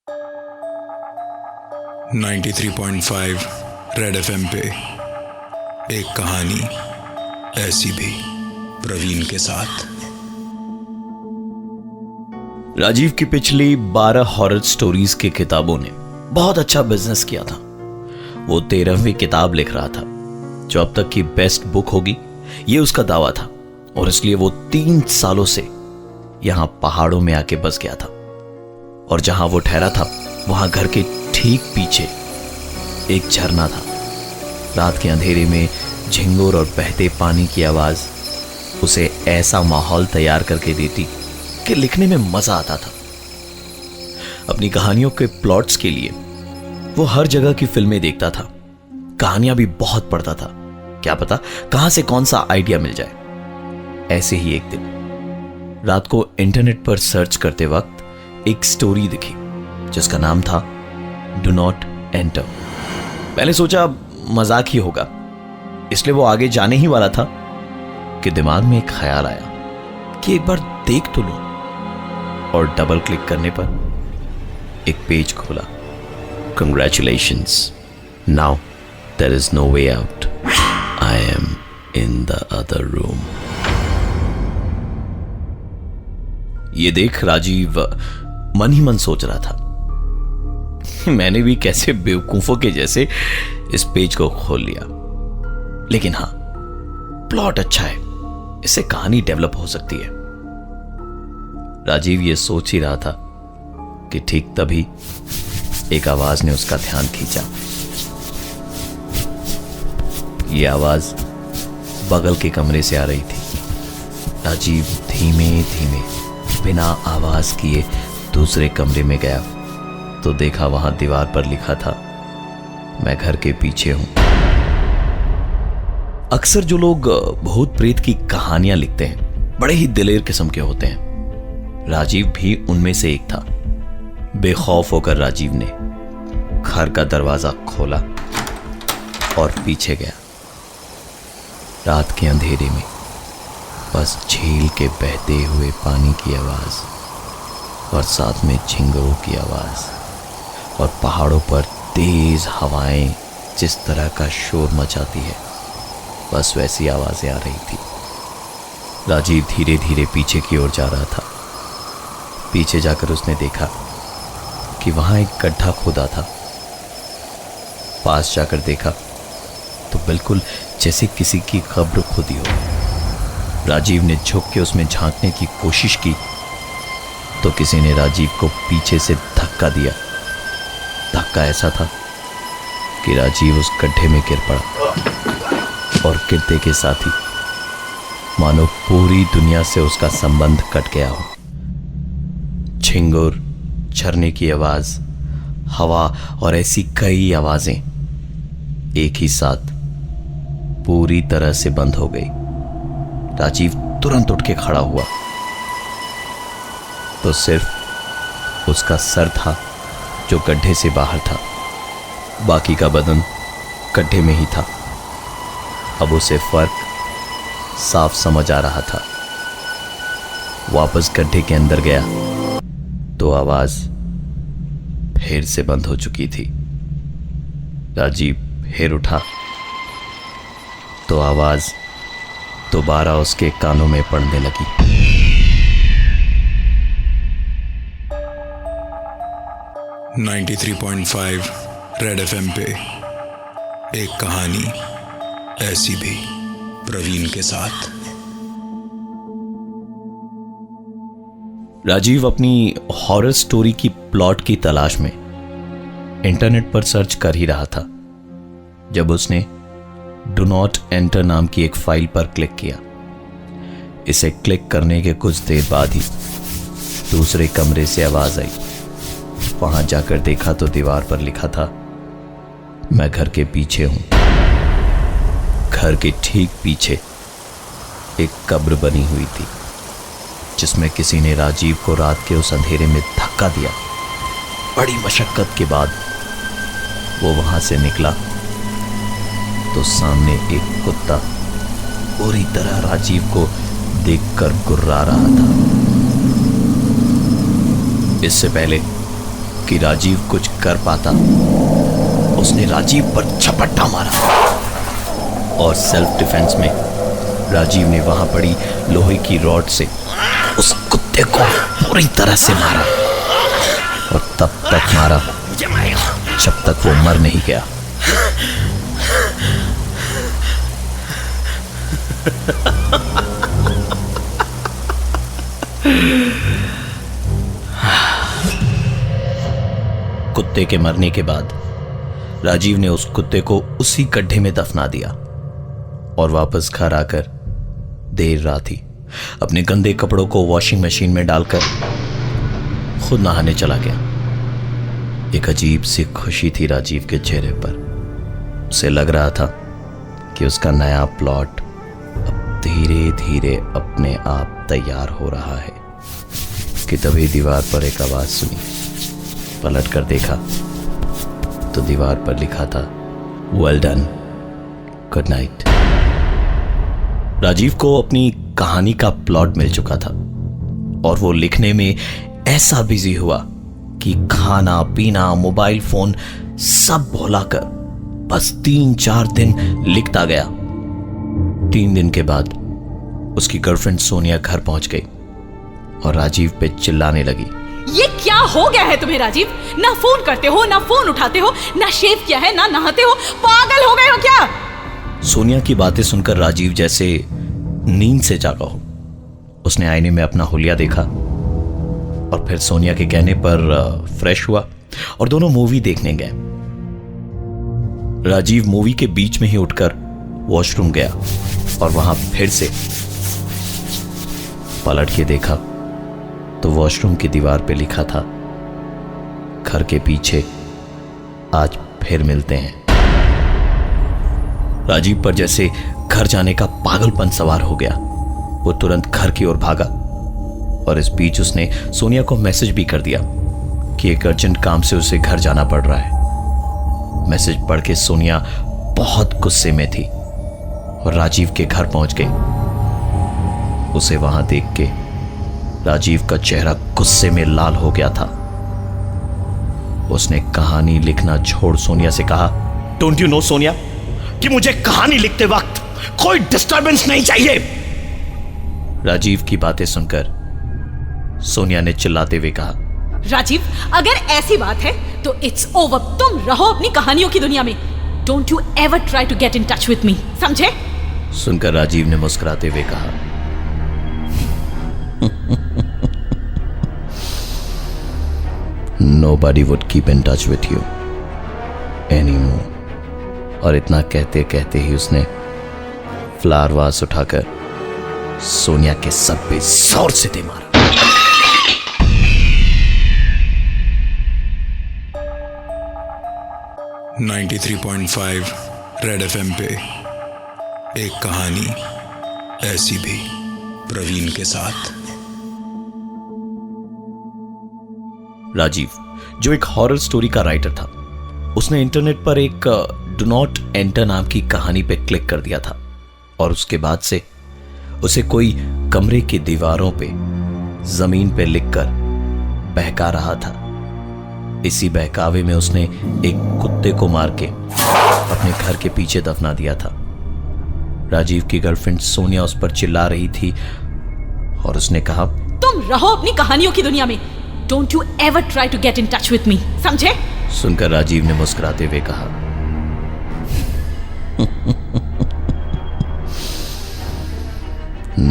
93.5 red FM पे एक कहानी ऐसी भी, प्रवीण के साथ। राजीव की पिछली 12 हॉरर स्टोरीज की किताबों ने बहुत अच्छा बिजनेस किया था। वो 13वीं किताब लिख रहा था जो अब तक की बेस्ट बुक होगी, ये उसका दावा था। और इसलिए वो 3 सालों से यहां पहाड़ों में आके बस गया था। और जहां वो ठहरा था वहां घर के ठीक पीछे एक झरना था। रात के अंधेरे में झिंगुर और बहते पानी की आवाज उसे ऐसा माहौल तैयार करके देती कि लिखने में मजा आता था। अपनी कहानियों के प्लॉट्स के लिए वो हर जगह की फिल्में देखता था, कहानियां भी बहुत पढ़ता था। क्या पता कहां से कौन सा आइडिया मिल जाए। ऐसे ही एक दिन रात को इंटरनेट पर सर्च करते वक्त एक स्टोरी दिखी जिसका नाम था डू नॉट एंटर। पहले सोचा मजाक ही होगा, इसलिए वो आगे जाने ही वाला था कि दिमाग में एक ख्याल आया कि एक बार देख तो लो। और डबल क्लिक करने पर एक पेज खोला। Congratulations, now there is no way out, I am in the other room. ये देख राजीव मन ही मन सोच रहा था, मैंने भी कैसे बेवकूफों के जैसे इस पेज को खोल लिया। लेकिन हां, प्लॉट अच्छा है, इससे कहानी डेवलप हो सकती है। राजीव ये सोच ही रहा था कि ठीक तभी एक आवाज ने उसका ध्यान खींचा। ये आवाज बगल के कमरे से आ रही थी। राजीव धीमे धीमे बिना आवाज किए दूसरे कमरे में गया तो देखा वहां दीवार पर लिखा था, मैं घर के पीछे हूं। अक्सर जो लोग भूत प्रेत की कहानियां लिखते हैं बड़े ही दिलेर किस्म के होते हैं। राजीव भी उनमें से एक था। बेखौफ होकर राजीव ने घर का दरवाजा खोला और पीछे गया। रात के अंधेरे में बस झील के बहते हुए पानी की आवाज और साथ में झिंगुरों की आवाज और पहाड़ों पर तेज हवाएं जिस तरह का शोर मचाती है, बस वैसी आवाजें आ रही थी। राजीव धीरे धीरे पीछे की ओर जा रहा था। पीछे जाकर उसने देखा कि वहां एक गड्ढा खोदा था। पास जाकर देखा तो बिल्कुल जैसे किसी की कब्र खोदी हो। राजीव ने झुक के उसमें झांकने की कोशिश की तो किसी ने राजीव को पीछे से धक्का दिया। धक्का ऐसा था कि राजीव उस गड्ढे में गिर पड़ा और गिरते के साथ ही मानो पूरी दुनिया से उसका संबंध कट गया हो। झिंगुर, झरने की आवाज, हवा और ऐसी कई आवाजें एक ही साथ पूरी तरह से बंद हो गई। राजीव तुरंत उठ के खड़ा हुआ तो सिर्फ उसका सर था जो गड्ढे से बाहर था, बाकी का बदन गड्ढे में ही था। अब उसे फर्क साफ समझ आ रहा था। वापस गड्ढे के अंदर गया तो आवाज फिर से बंद हो चुकी थी। राजीव फिर उठा तो आवाज दोबारा उसके कानों में पड़ने लगी। 93.5 रेड एफएम पे एक कहानी ऐसी भी, प्रवीण के साथ। राजीव अपनी हॉरर स्टोरी की प्लॉट की तलाश में इंटरनेट पर सर्च कर ही रहा था जब उसने डू नॉट एंटर नाम की एक फाइल पर क्लिक किया। इसे क्लिक करने के कुछ देर बाद ही दूसरे कमरे से आवाज आई। वहां जाकर देखा तो दीवार पर लिखा था, मैं घर के पीछे हूं। घर के ठीक पीछे एक कब्र बनी हुई थी जिसमें किसी ने राजीव को रात के उस अंधेरे में धक्का दिया। बड़ी मशक्कत के बाद वो वहां से निकला तो सामने एक कुत्ता पूरी तरह राजीव को देखकर गुर्रा रहा था। इससे पहले कि राजीव कुछ कर पाता, उसने राजीव पर झपट्टा मारा और सेल्फ डिफेंस में राजीव ने वहां पड़ी लोहे की रॉड से उस कुत्ते को पूरी तरह से मारा और तब तक मारा जब तक वो मर नहीं गया। कुत्ते के मरने के बाद राजीव ने उस कुत्ते को उसी गड्ढे में दफना दिया और वापस घर आकर देर रात ही अपने गंदे कपड़ों को वॉशिंग मशीन में डालकर खुद नहाने चला गया। एक अजीब सी खुशी थी राजीव के चेहरे पर। उसे लग रहा था कि उसका नया प्लॉट अब धीरे धीरे अपने आप तैयार हो रहा है कि तभी दीवार पर एक आवाज सुनी। पलट कर देखा तो दीवार पर लिखा था, well done, good night. Rajiv को अपनी कहानी का प्लॉट मिल चुका था और वो लिखने में ऐसा बिजी हुआ कि खाना पीना मोबाइल फोन सब भुलाकर बस 3-4 दिन लिखता गया। 3 दिन के बाद उसकी गर्लफ्रेंड सोनिया घर पहुंच गई और राजीव पे चिल्लाने लगी, ये क्या हो गया है तुम्हें राजीव? ना फोन करते हो, ना फोन उठाते हो, ना शेव किया है, ना नहाते हो, पागल हो गए हो क्या? सोनिया की बातें सुनकर राजीव जैसे नींद से जागा हो। उसने आईने में अपना हुलिया देखा और फिर सोनिया के कहने पर फ्रेश हुआ और दोनों मूवी देखने गए। राजीव मूवी के बीच में ही उठकर वॉशरूम गया और वहां फिर से पलट के देखा तो वॉशरूम की दीवार पे लिखा था, घर के पीछे आज फिर मिलते हैं। राजीव पर जैसे घर जाने का पागलपन सवार हो गया। वो तुरंत घर की ओर भागा और इस बीच उसने सोनिया को मैसेज भी कर दिया कि एक अर्जेंट काम से उसे घर जाना पड़ रहा है। मैसेज पढ़ के सोनिया बहुत गुस्से में थी और राजीव के घर पहुंच गई। उसे वहां देख के राजीव का चेहरा गुस्से में लाल हो गया था। उसने कहानी लिखना छोड़ सोनिया से कहा, डोंट यू नो सोनिया कि मुझे कहानी लिखते वक्त कोई डिस्टर्बेंस नहीं चाहिए। राजीव की बातें सुनकर सोनिया ने चिल्लाते हुए कहा, राजीव अगर ऐसी बात है तो इट्स ओवर। तुम रहो अपनी कहानियों की दुनिया में। Don't you ever try to get in touch with me, समझे? सुनकर राजीव ने मुस्कुराते हुए कहा, Nobody would keep in touch with you anymore। और इतना कहते कहते ही उसने फ्लावर वास उठाकर सोनिया के सर पे जोर से दे मारा। .5 रेड एफएम पे एक कहानी ऐसी भी, प्रवीण के साथ। राजीव जो एक हॉरर स्टोरी का राइटर था, उसने इंटरनेट पर एक डू नॉट एंटर नाम की कहानी पे क्लिक कर दिया था और उसके बाद से उसे कोई कमरे की दीवारों पे जमीन पे लिखकर बहका रहा था। इसी बहकावे में उसने एक कुत्ते को मार के अपने घर के पीछे दफना दिया था। राजीव की गर्लफ्रेंड सोनिया उस पर चिल्ला रही थी और उसने कहा, तुम रहो अपनी कहानियों की दुनिया में। Don't you ever try to get in touch with me, समझे? सुनकर राजीव ने मुस्कुराते हुए कहा,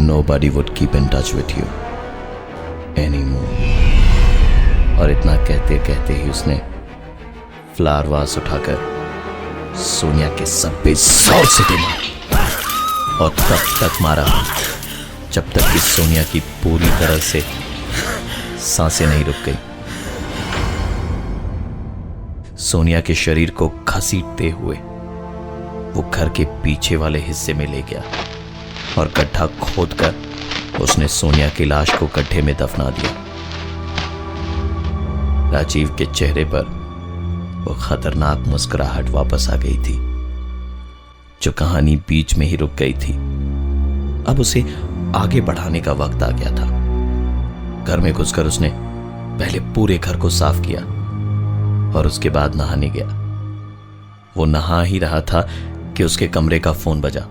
Nobody would keep in touch with you anymore। और इतना कहते कहते ही उसने फ्लावर वास उठाकर सोनिया के सर पे जोर से दे मारा और तब तक मारा जब तक कि सोनिया की पूरी तरह से सांसें नहीं रुक गई। सोनिया के शरीर को घसीटते हुए वो घर के पीछे वाले हिस्से में ले गया और गड्ढा खोदकर उसने सोनिया की लाश को गड्ढे में दफना दिया। राजीव के चेहरे पर वो खतरनाक मुस्कुराहट वापस आ गई थी जो कहानी बीच में ही रुक गई थी। अब उसे आगे बढ़ाने का वक्त आ गया था। घर में घुसकर उसने पहले पूरे घर को साफ किया और उसके बाद नहाने गया। वो नहा ही रहा था कि उसके कमरे का फोन बजा।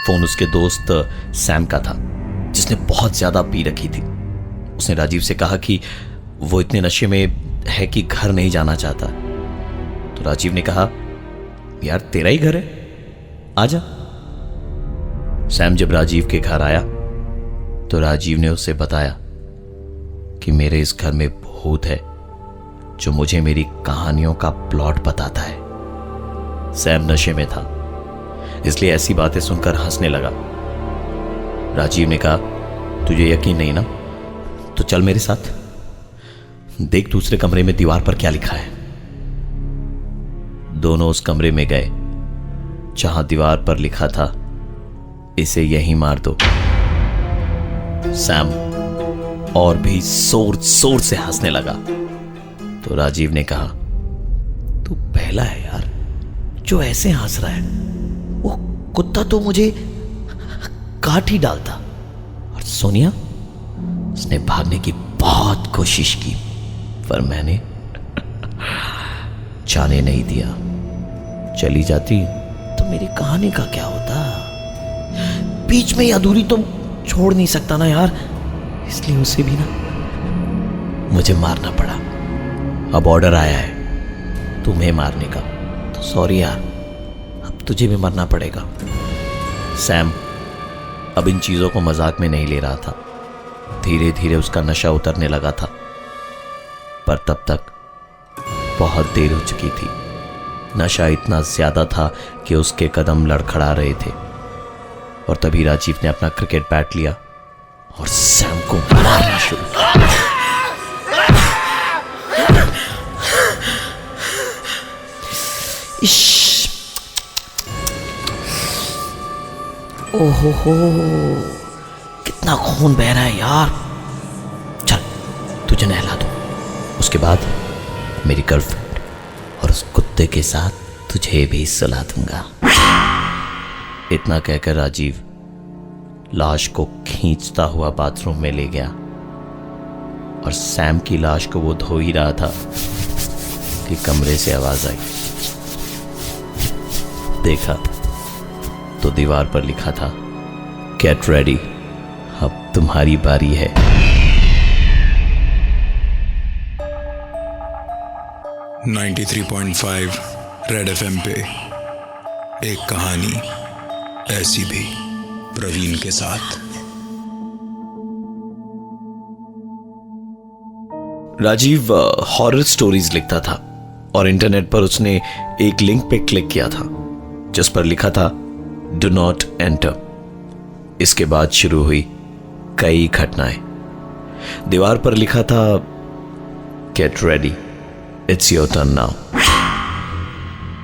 फोन उसके दोस्त सैम का था, जिसने बहुत ज्यादा पी रखी थी। उसने राजीव से कहा कि वो इतने नशे में है कि घर नहीं जाना चाहता। तो राजीव ने कहा, यार तेरा ही घर है, आजा। सैम जब राजीव के घर आया तो राजीव ने उसे बताया कि मेरे इस घर में भूत है जो मुझे मेरी कहानियों का प्लॉट बताता है। सैम नशे में था, इसलिए ऐसी बातें सुनकर हंसने लगा। राजीव ने कहा, तुझे यकीन नहीं ना, तो चल मेरे साथ, देख दूसरे कमरे में दीवार पर क्या लिखा है। दोनों उस कमरे में गए जहां दीवार पर लिखा था, इसे यहीं मार दो। सैम और भी जोर जोर से हंसने लगा। तो राजीव ने कहा, तू पहला है यार जो ऐसे हंस रहा है। वो कुत्ता तो मुझे काट ही डालता। और सोनिया, उसने भागने की बहुत कोशिश की, पर मैंने जाने नहीं दिया। चली जाती तो मेरी कहानी का क्या होता? बीच में ही अधूरी तो छोड़ नहीं सकता ना यार, इसलिए उसे भी ना मुझे मारना पड़ा। अब ऑर्डर आया है तुम्हें मारने का, तो सॉरी यार, अब तुझे भी मरना पड़ेगा। सैम अब इन चीजों को मजाक में नहीं ले रहा था। धीरे धीरे उसका नशा उतरने लगा था, पर तब तक बहुत देर हो चुकी थी। नशा इतना ज्यादा था कि उसके कदम लड़खड़ा रहे थे। और तभी राजीव ने अपना क्रिकेट बैट लिया और सैम को मारना शुरू किया। ओहो हो, कितना खून बह रहा है यार। चल तुझे नहला दूं, उसके बाद मेरी गर्लफ्रेंड और उस कुत्ते के साथ तुझे भी सुला दूंगा। इतना कहकर राजीव लाश को खींचता हुआ बाथरूम में ले गया और सैम की लाश को वो धो ही रहा था कि कमरे से आवाज आई। देखा तो दीवार पर लिखा था, गेट रेडी, अब तुम्हारी बारी है। । 93.5 रेड एफएम पे एक कहानी ऐसी भी, प्रवीण के साथ। राजीव हॉरर स्टोरीज लिखता था और इंटरनेट पर उसने एक लिंक पे क्लिक किया था जिस पर लिखा था, डू नॉट एंटर। इसके बाद शुरू हुई कई घटनाएं। दीवार पर लिखा था, get ready, it's your turn now.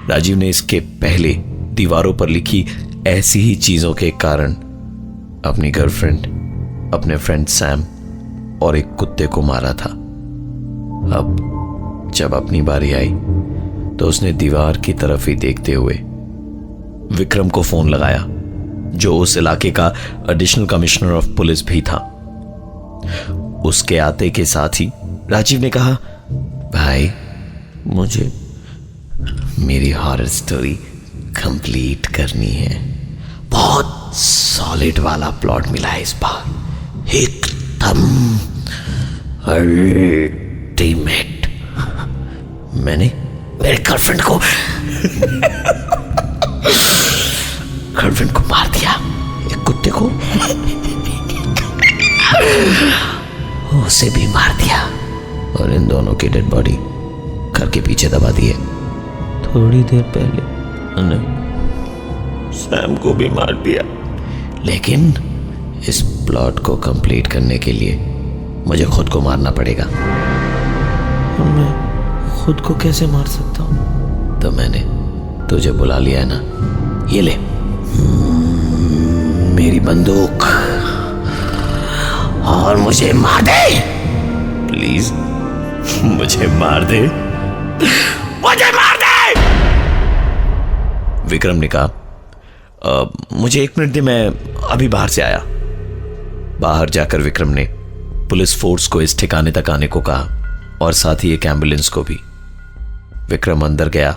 Rajiv ने इसके पहले दीवारों पर लिखी ऐसी ही चीजों के कारण अपनी गर्लफ्रेंड, अपने फ्रेंड सैम और एक कुत्ते को मारा था। अब जब अपनी बारी आई तो उसने दीवार की तरफ ही देखते हुए विक्रम को फोन लगाया, जो उस इलाके का एडिशनल कमिश्नर ऑफ पुलिस भी था। उसके आते के साथ ही राजीव ने कहा, भाई मुझे मेरी हॉरर स्टोरी कंप्लीट करनी है। बहुत सॉलिड वाला प्लॉट मिला है इस बार, एकदम अल्टीमेट। मैंने मेरे गर्लफ्रेंड को मार दिया, एक कुत्ते को उसे भी मार दिया और इन दोनों की डेड बॉडी घर के पीछे दबा दी है। थोड़ी देर पहले सैम को भी मार दिया। लेकिन इस प्लॉट को कंप्लीट करने के लिए मुझे खुद को मारना पड़ेगा। मैं खुद को कैसे मार सकता हूं? तो मैंने तुझे बुला लिया है ना, ये ले मेरी बंदूक और मुझे मार दे प्लीज, मुझे मार दे, मुझे मार दे। विक्रम ने कहा, मुझे 1 मिनट दे, मैं अभी बाहर से आया। बाहर जाकर विक्रम ने पुलिस फोर्स को इस ठिकाने तक आने को कहा और साथ ही एक एम्बुलेंस को भी। विक्रम अंदर गया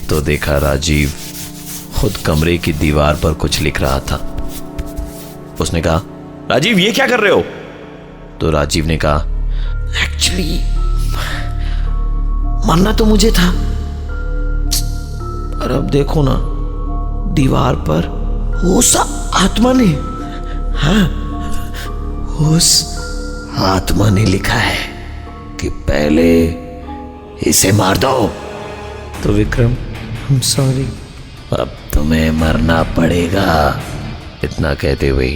तो देखा राजीव खुद कमरे की दीवार पर कुछ लिख रहा था। उसने कहा, राजीव ये क्या कर रहे हो? तो राजीव ने कहा, एक्चुअली मरना तो मुझे था, पर अब देखो ना, दीवार पर उस आत्मा ने, हाँ, उस आत्मा ने लिखा है कि पहले इसे मार दो। तो विक्रम, आई एम सॉरी, अब तुम्हें मरना पड़ेगा। इतना कहते हुए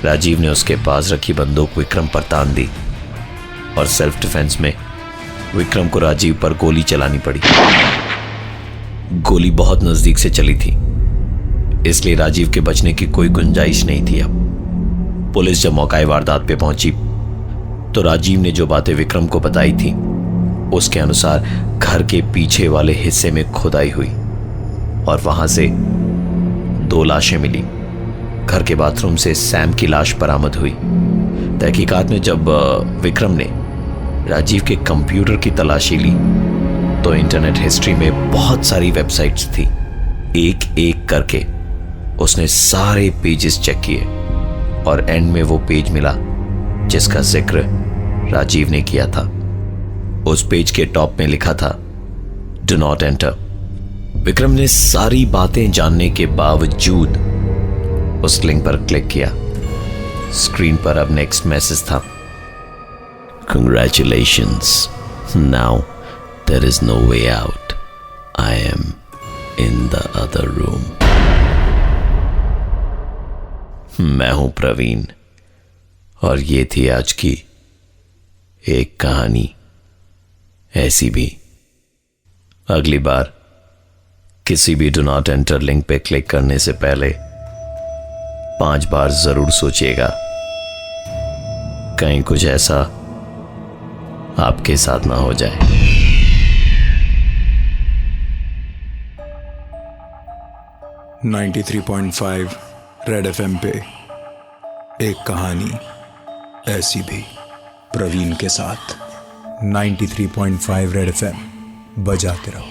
राजीव ने उसके पास रखी बंदूक विक्रम पर तान दी और सेल्फ डिफेंस में विक्रम को राजीव पर गोली चलानी पड़ी। गोली बहुत नजदीक से चली थी, इसलिए राजीव के बचने की कोई गुंजाइश नहीं थी। अब पुलिस जब मौका वारदात पे पहुंची तो राजीव ने जो बातें विक्रम को बताई थी उसके अनुसार घर के पीछे वाले हिस्से में खुदाई हुई और वहां से 2 लाशें मिली। घर के बाथरूम से सैम की लाश बरामद हुई। तहकीकात में जब विक्रम ने राजीव के कंप्यूटर की तलाशी ली तो इंटरनेट हिस्ट्री में बहुत सारी वेबसाइट्स थी। एक एक करके उसने सारे पेजेस चेक किए और एंड में वो पेज मिला जिसका जिक्र राजीव ने किया था। उस पेज के टॉप में लिखा था, डू नॉट एंटर। विक्रम ने सारी बातें जानने के बावजूद उस लिंक पर क्लिक किया। स्क्रीन पर अब नेक्स्ट मैसेज था, Congratulations, now there is no way out. I am in the other room. मैं हूं प्रवीण और ये थी आज की एक कहानी ऐसी भी। अगली बार किसी भी डू नॉट एंटर लिंक पे क्लिक करने से पहले 5 बार जरूर सोचिएगा, कहीं कुछ ऐसा आपके साथ ना हो जाए। .5 रेड एफएम पे एक कहानी ऐसी भी, प्रवीण के साथ। 93.5 रेड एफएम बजाते रहो।